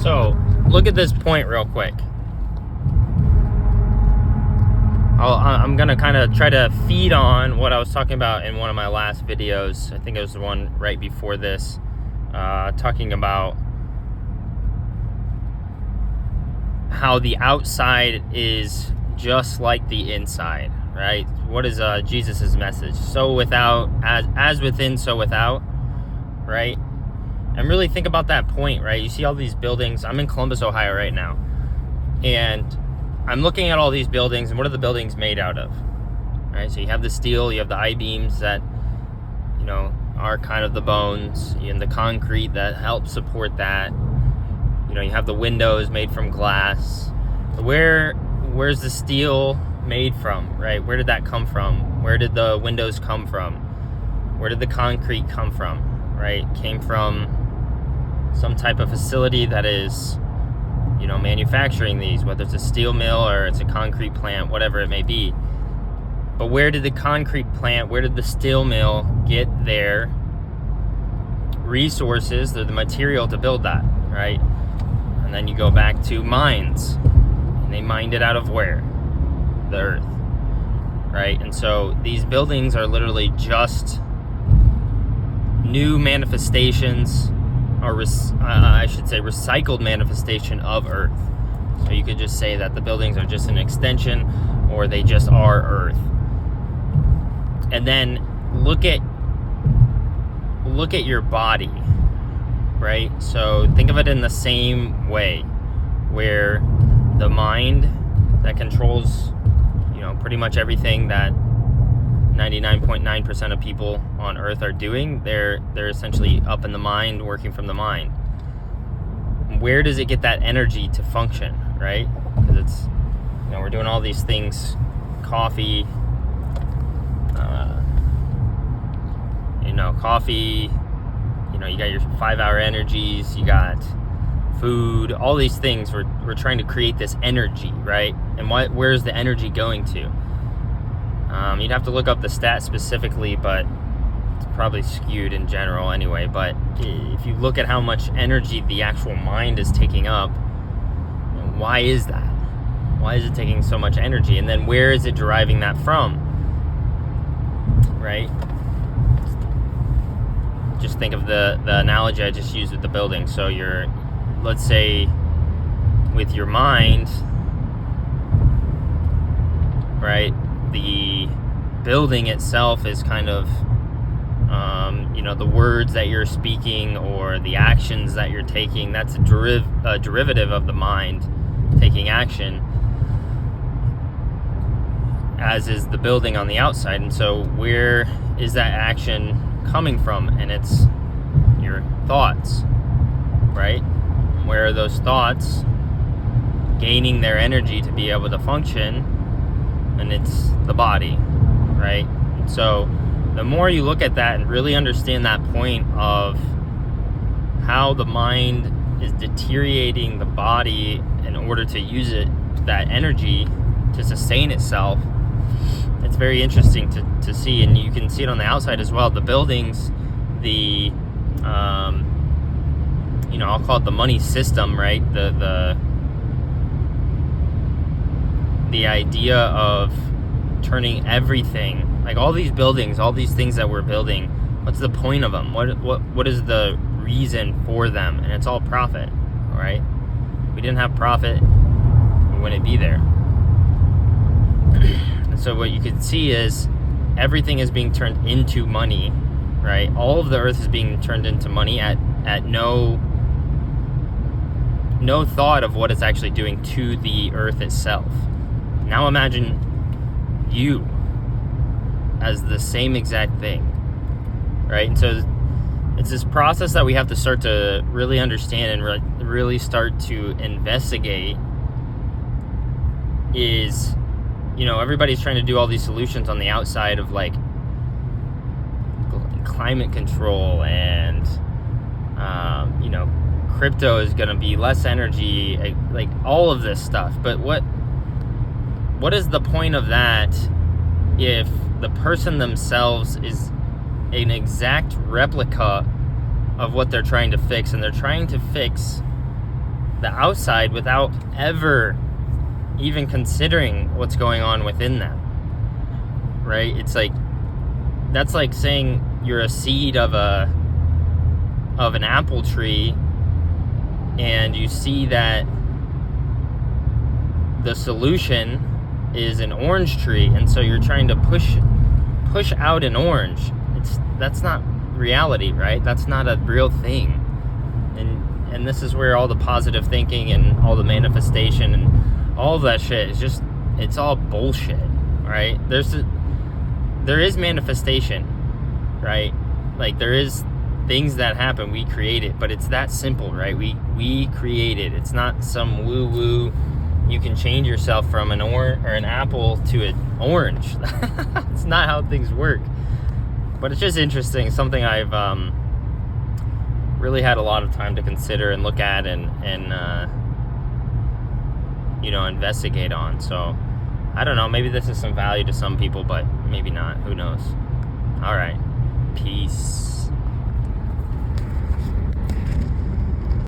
So, look at this point real quick. I'm going to kind of try to feed on what I was talking about in one of my last videos. I think it was the one right before this, talking about how the outside is just like the inside, right? What is Jesus's message? So without, as within, so without, right? And really think about that point, right? You see all these buildings. I'm in Columbus, Ohio right now, and I'm looking at all these buildings, and what are the buildings made out of? Right? So you have the steel, you have the I-beams that, you know, are kind of the bones, and the concrete that helps support that. You know, you have the windows made from glass. Where's the steel made from, right? Where did that come from? Where did the windows come from? Where did the concrete come from, right? Came from some type of facility that is, you know, manufacturing these, whether it's a steel mill or it's a concrete plant, whatever it may be. But where did the concrete plant, where did the steel mill get their resources, the material to build that, right? And then you go back to mines, and they mined it out of where? The earth, right? And so these buildings are literally just new manifestations, or I should say recycled manifestation of earth. So you could just say that the buildings are just an extension, or they just are earth. And then look at your body, right? So think of it in the same way, where the mind that controls, you know, pretty much everything that 99.9% of people on earth are doing, they're essentially up in the mind, working from the mind. Where does it get that energy to function, right? Because it's, you know, we're doing all these things, coffee, you know, you got your 5-hour energies, you got food, all these things. We're trying to create this energy, right? And where's the energy going to? You'd have to look up the stat specifically, but it's probably skewed in general anyway. But if you look at how much energy the actual mind is taking up, why is that? Why is it taking so much energy? And then where is it deriving that from? Right? Just think of the analogy I just used with the building. So let's say with your mind, right? The building itself is kind of, you know, the words that you're speaking or the actions that you're taking. That's a derivative of the mind taking action, as is the building on the outside. And so where is that action coming from? And it's your thoughts, right? Where are those thoughts gaining their energy to be able to function? And it's the body, right? So the more you look at that and really understand that point of how the mind is deteriorating the body in order to use that energy to sustain itself, it's very interesting to see. And you can see it on the outside as well. The buildings, you know, I'll call it the money system, right? The idea of turning everything, like all these buildings, all these things that we're building, what's the point of them? What is the reason for them? And it's all profit, right? If we didn't have profit, we wouldn't be there. And so what you can see is everything is being turned into money, right? All of the earth is being turned into money at no thought of what it's actually doing to the earth itself. Now imagine you as the same exact thing, right? And so it's this process that we have to start to really understand and really start to investigate. Is, you know, everybody's trying to do all these solutions on the outside of like climate control and, you know, crypto is going to be less energy, like all of this stuff. But what is the point of that if the person themselves is an exact replica of what they're trying to fix, and they're trying to fix the outside without ever even considering what's going on within them, right? It's like, that's like saying you're a seed of an apple tree, and you see that the solution is an orange tree, and so you're trying to push out an orange. That's not reality, right? That's not a real thing. And this is where all the positive thinking and all the manifestation and all of that shit is just, it's all bullshit, right? There is manifestation, right? Like, there is things that happen, we create it, but it's that simple, right? We create it. It's not some woo-woo, you can change yourself from an apple to an orange. It's not how things work. But it's just interesting, something I've really had a lot of time to consider and look at and investigate on. So I don't know, maybe this is some value to some people, but maybe not. Who knows? All right. Peace.